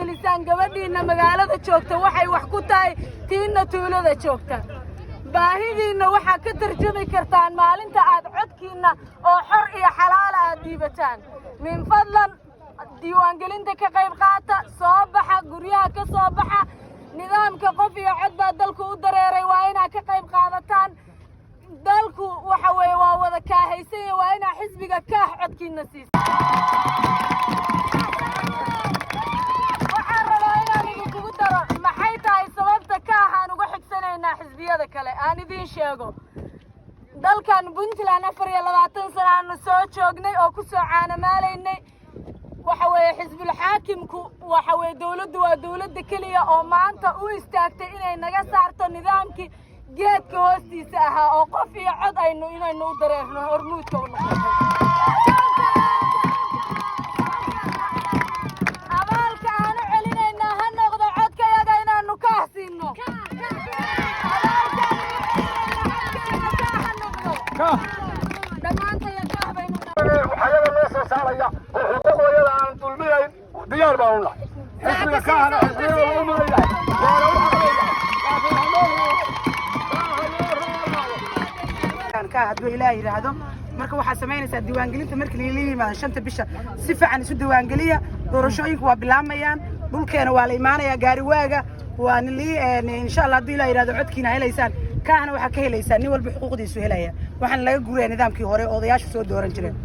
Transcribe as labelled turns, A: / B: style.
A: gelisaan gabadhiina magaalada joogta waxay wax ku tahay tiina tuulada joogta baahidiina waxa ka tarjumi kartaan maalinta aad codkiina oo xor iyo xalaal aad diibataan min fadlan diiwaangelinta ka qayb qaata soo baxa guryaha ka soo baxa nidaamka qof iyo cod baa dalku u dareeray waa inaad ka qayb qaadataan dalku waxa weeye waa wada kaahaysan waa inaa xisbiga kaax codkiina siiso waxaan rabaa inaan idinkugu daro maxay tahay sababta kaaxaan uga xigsanaynaa xisbiyada kale aan idiin sheego dalkan Puntland 24 sano aanu soo joognay oo ku soo caanamaalaynay waxa weeye xisbul xaakimku waxa weeye dawladdu waa dawladda kaliya oo maanta u istaagtay inay naga saarto nidaamkii geedka hoostiisa ahaa oo qof iyo cod inaynu u dareerno hormuudka u noqotay abaalka aanu celinaynaa ha noqdo codkayaga inaanu ka hasiino
B: waxyaaba loo soo saaraya oo xuquuqdooda aan dulminayn diyaar baan u nahay xisbiga kaahana xisbiga u maleeyahay
C: hadduu ilaahay yidhaahdo marka waxaad samaynaysaa diiwaangelinta markii la yimaado 5 bisha si fiican isu diiwaangeliya doorashooyinku waa bilaamayaan dhulkeena waa la imaanayaa gaari waaga waa insha Allah haddii ilaahay yidhaahdo codkiina helaysaan kaahana waxaa ka helaysaan nin walba xuquuqdiisu helaya waxaan laga guuraya nidaamkii hore odayaashu soo dooran jireen